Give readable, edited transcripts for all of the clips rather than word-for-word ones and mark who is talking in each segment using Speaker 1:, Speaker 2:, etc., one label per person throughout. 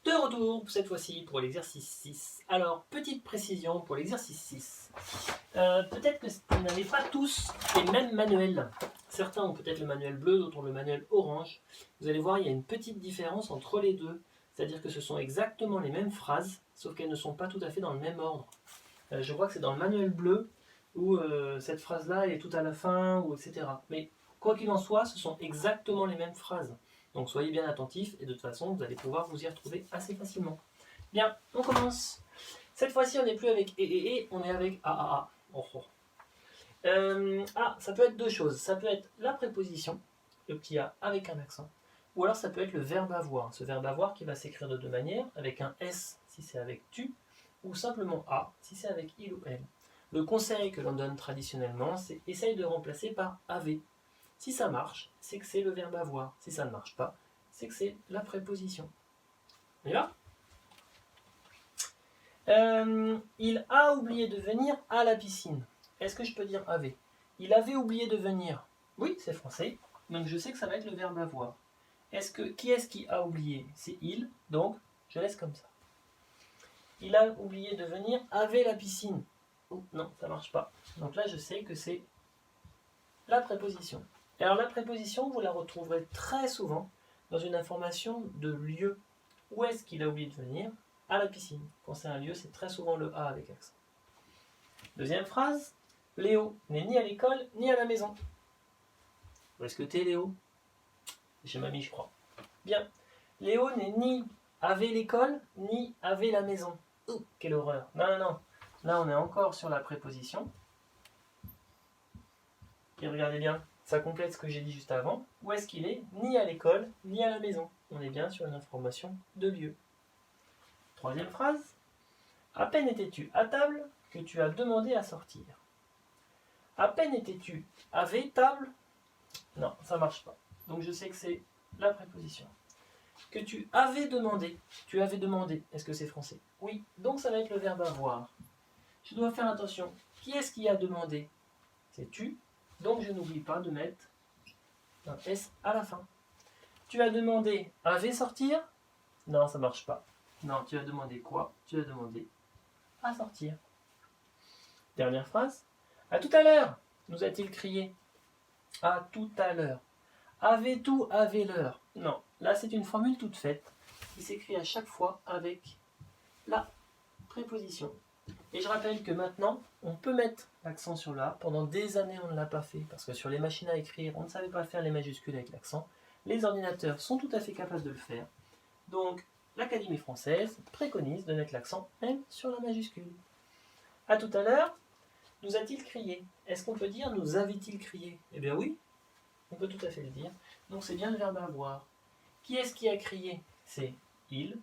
Speaker 1: De retour, cette fois-ci, pour l'exercice 6. Alors, petite précision pour l'exercice 6. Peut-être que vous n'avez pas tous les mêmes manuels. Certains ont peut-être le manuel bleu, d'autres ont le manuel orange. Vous allez voir, il y a une petite différence entre les deux. C'est-à-dire que ce sont exactement les mêmes phrases, sauf qu'elles ne sont pas tout à fait dans le même ordre. Je crois que c'est dans le manuel bleu où cette phrase-là est tout à la fin, ou etc. Mais quoi qu'il en soit, ce sont exactement les mêmes phrases. Donc soyez bien attentifs et de toute façon, vous allez pouvoir vous y retrouver assez facilement. Bien, on commence. Cette fois-ci, on n'est plus avec et, on est avec a. Oh, oh. Ça peut être deux choses. Ça peut être la préposition, le petit a avec un accent, ou alors ça peut être le verbe avoir. Ce verbe avoir qui va s'écrire de deux manières, avec un S si c'est avec tu, ou simplement a si c'est avec il ou elle. Le conseil que l'on donne traditionnellement, c'est essaye de remplacer par avait. Si ça marche, c'est que c'est le verbe avoir. Si ça ne marche pas, c'est que c'est la préposition. On y va ? Il a oublié de venir à la piscine. Est-ce que je peux dire avait ? Il avait oublié de venir. Oui, c'est français. Donc je sais que ça va être le verbe avoir. Qui est-ce qui a oublié ? C'est il. Donc je laisse comme ça. Il a oublié de venir avait la piscine. Oh, non, ça ne marche pas. Donc là, je sais que c'est la préposition. Et alors la préposition, vous la retrouverez très souvent dans une information de lieu. Où est-ce qu'il a oublié de venir ? À la piscine. Quand c'est un lieu, c'est très souvent le A avec accent. Deuxième phrase, Léo n'est ni à l'école ni à la maison. Où est-ce que t'es, Léo ? Chez mamie, je crois. Bien. Léo n'est ni avait l'école ni avait la maison. Oh, quelle horreur. Non. Là, on est encore sur la préposition. Et regardez bien, ça complète ce que j'ai dit juste avant. Où est-ce qu'il est ? Ni à l'école, ni à la maison. On est bien sur une information de lieu. Troisième phrase. À peine étais-tu à table que tu as demandé à sortir. À peine étais-tu avait table ? Non, ça marche pas. Donc je sais que c'est la préposition. Que tu avais demandé. Tu avais demandé. Est-ce que c'est français ? Oui. Donc ça va être le verbe avoir. Je dois faire attention. Qui est-ce qui a demandé ? C'est tu. Donc je n'oublie pas de mettre un S à la fin. Tu as demandé avait sortir ? Non, ça marche pas. Non, tu as demandé quoi ? Tu as demandé à sortir. Dernière phrase. À tout à l'heure, nous a-t-il crié. À tout à l'heure. Avait-tout, avait l'heure. Non, là c'est une formule toute faite qui s'écrit à chaque fois avec la préposition. Et je rappelle que maintenant, on peut mettre l'accent sur le A. Pendant des années, on ne l'a pas fait parce que sur les machines à écrire, on ne savait pas faire les majuscules avec l'accent. Les ordinateurs sont tout à fait capables de le faire. Donc, l'Académie française préconise de mettre l'accent même sur la majuscule. À tout à l'heure, nous a-t-il crié ? Est-ce qu'on peut dire nous avait-il crié ? Eh bien oui, on peut tout à fait le dire. Donc c'est bien le verbe avoir. Qui est-ce qui a crié ? C'est il.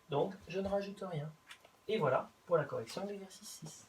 Speaker 1: Donc je ne rajoute rien. Et voilà pour la correction de l'exercice 6.